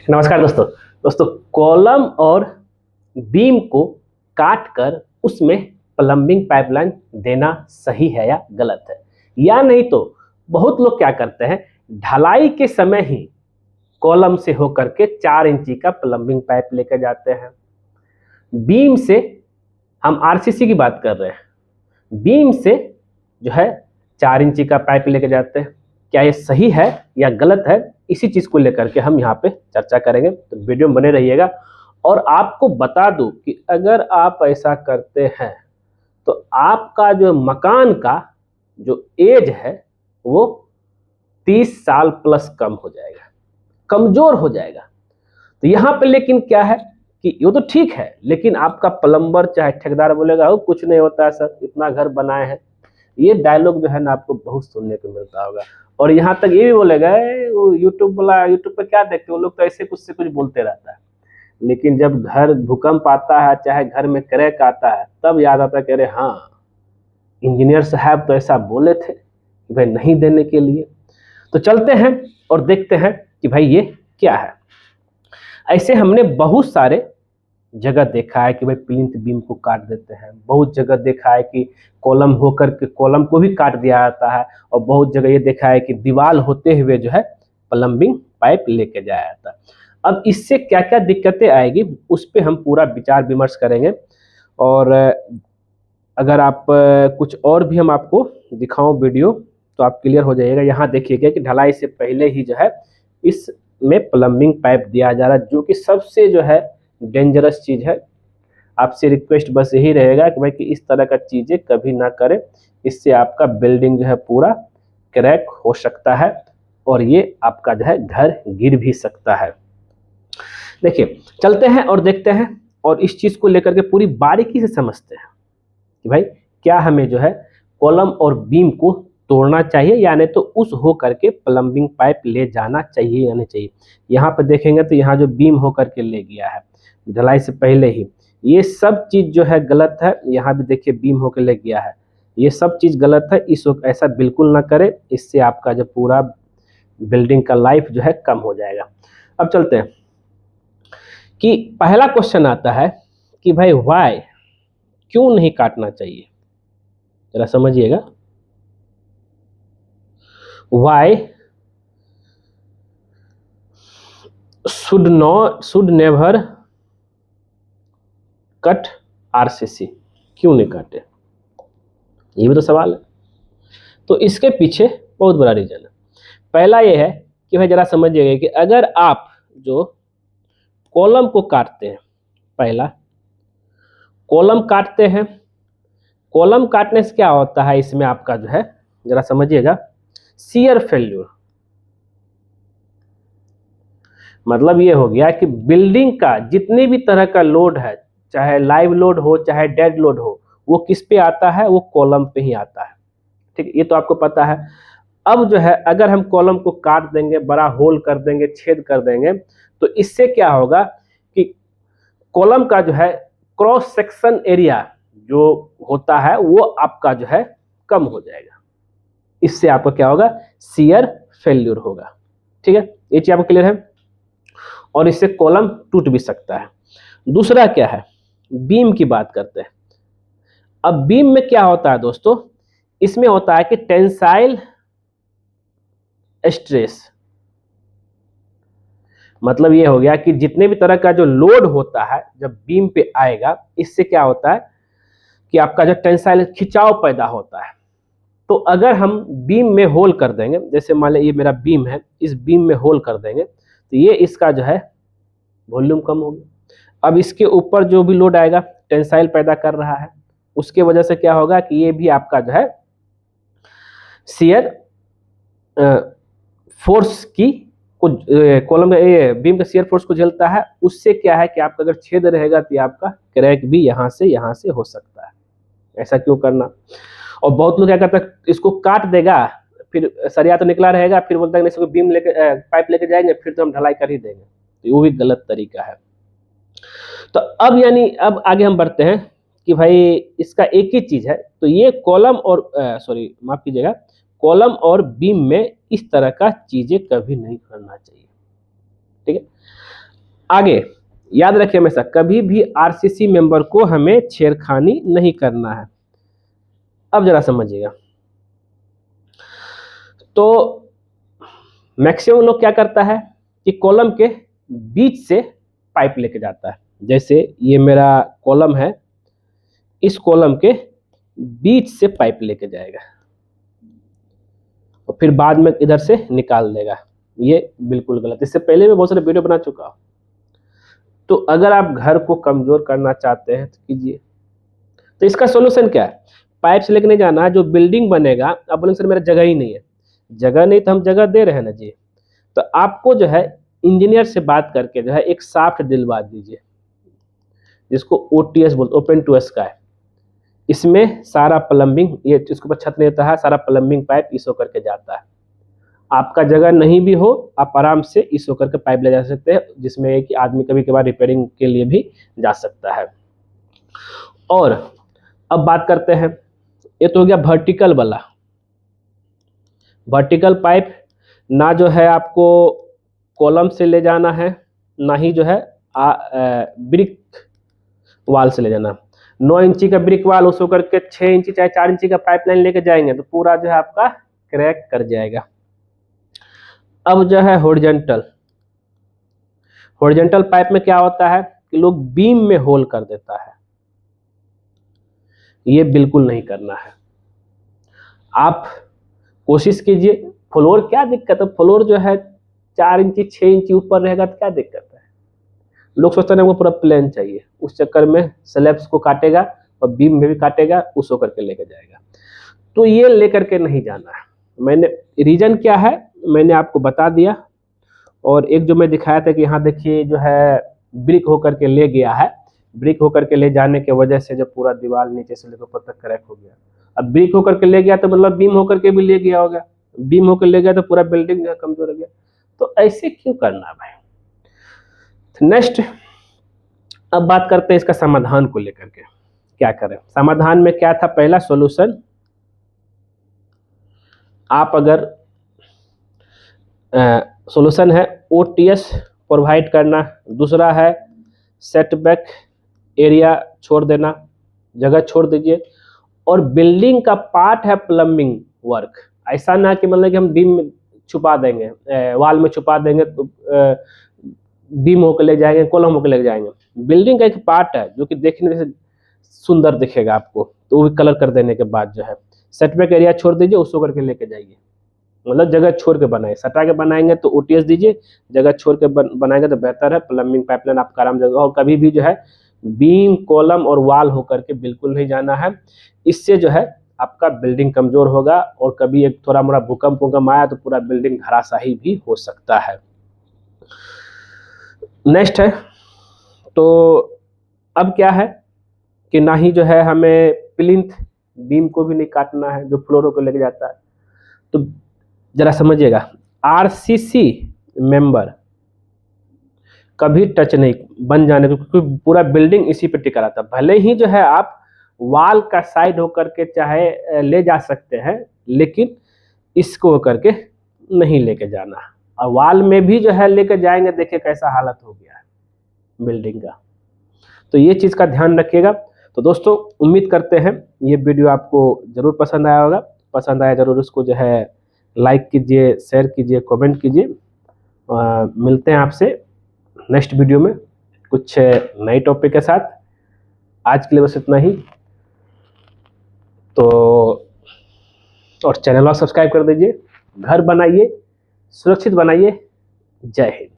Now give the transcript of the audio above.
नमस्कार दोस्तों कॉलम और बीम को काट कर उसमें प्लम्बिंग पाइपलाइन देना सही है या गलत है। या नहीं तो बहुत लोग क्या करते हैं, ढलाई के समय ही कॉलम से होकर के 4 इंची का प्लम्बिंग पाइप लेकर जाते हैं। बीम से हम आरसीसी की बात कर रहे हैं, बीम से जो है 4 इंची का पाइप लेकर जाते हैं। क्या ये सही है या गलत है, इसी चीज को लेकर के हम यहाँ पे चर्चा करेंगे, तो वीडियो में बने रहिएगा। और आपको बता दूं कि अगर आप ऐसा करते हैं तो आपका जो मकान का जो एज है वो 30 साल प्लस कम हो जाएगा, कमजोर हो जाएगा। तो यहाँ पे लेकिन क्या है कि ये तो ठीक है, लेकिन आपका प्लम्बर चाहे ठेकेदार बोलेगा कुछ नहीं होता है सर, इतना घर बनाए हैं। ये डायलॉग जो है ना आपको बहुत सुनने को मिलता होगा। और यहाँ तक ये भी बोलेगा वो यूट्यूब पे क्या देखते हो लोग, तो ऐसे कुछ से कुछ बोलते रहता है। लेकिन जब घर भूकंप आता है, चाहे घर में क्रैक आता है, तब याद आता है कि अरे हाँ, इंजीनियर साहब तो ऐसा बोले थे कि भाई नहीं देने के लिए। तो चलते हैं और देखते हैं कि भाई ये क्या है। ऐसे हमने बहुत सारे जगह देखा है कि भाई प्लिंथ बीम को काट देते हैं, बहुत जगह देखा है कि कॉलम होकर के कॉलम को भी काट दिया जाता है, और बहुत जगह ये देखा है कि दीवार होते हुए जो है प्लम्बिंग पाइप लेके जाया जाता है। अब इससे क्या क्या दिक्कतें आएगी उस पर हम पूरा विचार विमर्श करेंगे। और अगर आप कुछ और भी हम आपको दिखाऊं वीडियो तो आप क्लियर हो जाइएगा। यहाँ देखिएगा कि ढलाई से पहले ही जो है इसमें प्लम्बिंग पाइप दिया जा रहा है, जो कि सबसे जो है डेंजरस चीज है। आपसे रिक्वेस्ट बस यही रहेगा कि भाई कि इस तरह का चीजें कभी ना करें, इससे आपका बिल्डिंग जो है पूरा क्रैक हो सकता है और ये आपका जो है घर गिर भी सकता है। देखिए चलते हैं और देखते हैं और इस चीज को लेकर के पूरी बारीकी से समझते हैं कि भाई क्या हमें जो है कॉलम और बीम को तोड़ना चाहिए या नहीं तो उस हो करके प्लम्बिंग पाइप ले जाना चाहिए या नहीं चाहिए। यहाँ पर देखेंगे तो यहाँ जो बीम हो करके ले गया है ढलाई से पहले ही, ये सब चीज जो है गलत है। यहाँ भी देखिए बीम होकर ले गया है, ये सब चीज गलत है। इस वक्त ऐसा बिल्कुल ना करें, इससे आपका जो पूरा बिल्डिंग का लाइफ जो है कम हो जाएगा। अब चलते हैं कि पहला क्वेश्चन आता है कि भाई वाई, क्यों नहीं काटना चाहिए, जरा समझिएगा। Why should never cut RCC, क्यों नहीं काटे, ये भी तो सवाल है। तो इसके पीछे बहुत बड़ा रीजन है। पहला ये है कि भाई जरा समझिएगा कि अगर आप जो कॉलम को काटते हैं, पहला कॉलम काटते हैं, कॉलम काटने से क्या होता है इसमें आपका जो है जरा समझिएगा शियर फेल्यूर। मतलब ये हो गया कि बिल्डिंग का जितने भी तरह का लोड है, चाहे लाइव लोड हो चाहे डेड लोड हो, वो किस पे आता है, वो कॉलम पे ही आता है। ठीक, ये तो आपको पता है। अब जो है अगर हम कॉलम को काट देंगे, बड़ा होल कर देंगे, छेद कर देंगे, तो इससे क्या होगा कि कॉलम का जो है क्रॉस सेक्शन एरिया जो होता है वो आपका जो है कम हो जाएगा। इससे आपको क्या होगा, शियर फेल्यूर होगा। ठीक है, ये चीज आपको क्लियर है। और इससे कॉलम टूट भी सकता है। दूसरा क्या है, बीम की बात करते हैं। अब बीम में क्या होता है दोस्तों, इसमें होता है कि टेंसाइल स्ट्रेस। मतलब ये हो गया कि जितने भी तरह का जो लोड होता है जब बीम पे आएगा, इससे क्या होता है कि आपका जो टेंसाइल खिंचाव पैदा होता है। तो अगर हम बीम में होल कर देंगे, जैसे मान लीजिए ये मेरा बीम है, इस बीम में होल कर देंगे तो ये इसका जो है वॉल्यूम कम होगा। अब इसके ऊपर जो भी लोड आएगा टेंसाइल पैदा कर रहा है, उसके वजह से क्या होगा कि ये भी आपका जो है शियर फोर्स की कॉलम बीम का शियर फोर्स को झेलता है। उससे क्या है कि आपका अगर छेद रहेगा तो आपका क्रैक भी यहाँ से हो सकता है। ऐसा क्यों करना। और बहुत लोग क्या करता है, इसको काट देगा, फिर सरिया तो निकला रहेगा, फिर बोलता है इसको बीम लेके पाइप लेके जाएंगे, फिर तो हम ढलाई कर ही देंगे। तो वो भी गलत तरीका है। तो अब यानी अब आगे हम बढ़ते हैं कि भाई इसका एक ही चीज है। तो ये कॉलम और सॉरी माफ कीजिएगा, कॉलम और बीम में इस तरह का चीजें कभी नहीं करना चाहिए। ठीक है, आगे याद रखिए हमेशा, कभी भी आरसीसी मेंबर को हमें छेड़खानी नहीं करना है। अब जरा समझिएगा, तो मैक्सिमम लोग क्या करता है कि कॉलम के बीच से पाइप लेके जाता है। जैसे ये मेरा कॉलम है, इस कॉलम के बीच से पाइप लेके जाएगा और फिर बाद में इधर से निकाल देगा। ये बिल्कुल गलत, इससे पहले मैं बहुत सारे वीडियो बना चुका हूं। तो अगर आप घर को कमजोर करना चाहते हैं तो कीजिए। तो इसका सोल्यूशन क्या है? पाइप से लेके नहीं जाना है। जो बिल्डिंग बनेगा, आप बोलेंगे सर मेरा जगह ही नहीं है। जगह नहीं तो हम जगह दे रहे हैं ना जी। तो आपको जो है इंजीनियर से बात करके जो है एक शाफ्ट दिलवा दीजिए, जिसको ओटीएस बोलते, ओपन टू स्काई। इसमें सारा प्लम्बिंग, ये इसके ऊपर छत नहीं होता है, सारा प्लम्बिंग पाइप इस होकर के जाता है। आपका जगह नहीं भी हो, आप आराम से इस होकर के पाइप ले जा सकते हैं, जिसमें एक आदमी कभी कभार रिपेयरिंग के लिए भी जा सकता है। और अब बात करते हैं, ये तो हो गया वर्टिकल वाला। वर्टिकल पाइप ना जो है आपको कॉलम से ले जाना है, ना ही जो है ब्रिक वाल से ले जाना। 9 इंची का ब्रिक वाल उसको करके 6 इंची चाहे 4 इंची का पाइपलाइन लेके जाएंगे तो पूरा जो है आपका क्रैक कर जाएगा। अब जो है हॉरिजॉन्टल पाइप में क्या होता है कि लोग बीम में होल कर देता है। ये बिल्कुल नहीं करना है। आप कोशिश कीजिए, फ्लोर क्या दिक्कत है, फ्लोर जो है 4 इंची 6 इंची ऊपर रहेगा तो क्या दिक्कत है। लोग सोचते हैं हमको पूरा प्लेन चाहिए, उस चक्कर में स्लैब्स को काटेगा और बीम में भी काटेगा, उस होकर के लेकर जाएगा। तो ये लेकर के नहीं जाना है। मैंने रीजन क्या है मैंने आपको बता दिया। और एक जो मैं दिखाया था कि यहाँ देखिए जो है ब्रिक होकर के ले गया है, ब्रिक होकर के ले जाने की वजह से जो पूरा दीवार नीचे से लेकर ऊपर तक क्रैक हो गया। अब ब्रिक होकर के ले गया तो मतलब बीम होकर के भी ले गया होगा, बीम होकर ले गया तो पूरा बिल्डिंग जो है कमजोर हो गया। तो ऐसे क्यों करना भाई। नेक्स्ट, अब बात करते हैं इसका समाधान को लेकर के क्या करें। समाधान में क्या था, पहला सॉल्यूशन, आप अगर सॉल्यूशन है ओटीएस प्रोवाइड करना, दूसरा है सेटबैक एरिया छोड़ देना, जगह छोड़ दीजिए। और बिल्डिंग का पार्ट है प्लम्बिंग वर्क। ऐसा ना कि मतलब कि हम बीम में छुपा देंगे, वाल में छुपा देंगे तो बीम होकर ले जाएंगे, कॉलम होकर ले जाएंगे। बिल्डिंग का एक पार्ट है जो कि देखने से सुंदर दिखेगा आपको, तो वो भी कलर कर देने के बाद जो है सेटबैक एरिया छोड़ दीजिए, उसको करके लेके जाइए। मतलब जगह छोड़ के बनाए, सटा के बनाएंगे तो ओटीएस दीजिए, जगह छोड़ के बनाएंगे तो बेहतर है। प्लम्बिंग पाइपलाइन आपका आराम जगह। और कभी भी जो है बीम कॉलम और वाल होकर के बिल्कुल नहीं जाना है। इससे जो है आपका बिल्डिंग कमजोर होगा और कभी एक थोड़ा मोड़ा भूकंप आया तो पूरा बिल्डिंग धराशायी भी हो सकता है। नेक्स्ट है, तो अब क्या है कि ना ही जो है हमें प्लिंथ बीम को भी नहीं काटना है जो फ्लोरों को लेके जाता है। तो जरा समझिएगा, आरसीसी मेंबर कभी टच नहीं बन जाने को, क्योंकि पूरा बिल्डिंग इसी पे टिका रहता है। भले ही जो है आप वाल का साइड होकर के चाहे ले जा सकते हैं, लेकिन इसको होकर के नहीं लेके जाना। और वाल में भी जो है लेके जाएंगे, देखिए कैसा हालत हो गया है बिल्डिंग का। तो ये चीज़ का ध्यान रखिएगा। तो दोस्तों उम्मीद करते हैं ये वीडियो आपको ज़रूर पसंद आया होगा। पसंद आया ज़रूर उसको जो है लाइक कीजिए, शेयर कीजिए, कमेंट कीजिए। मिलते हैं आपसे नेक्स्ट वीडियो में कुछ नई टॉपिक के साथ। आज के लिए बस इतना ही। तो और चैनल को सब्सक्राइब कर दीजिए। घर बनाइए, सुरक्षित बनाइए। जय हिंद।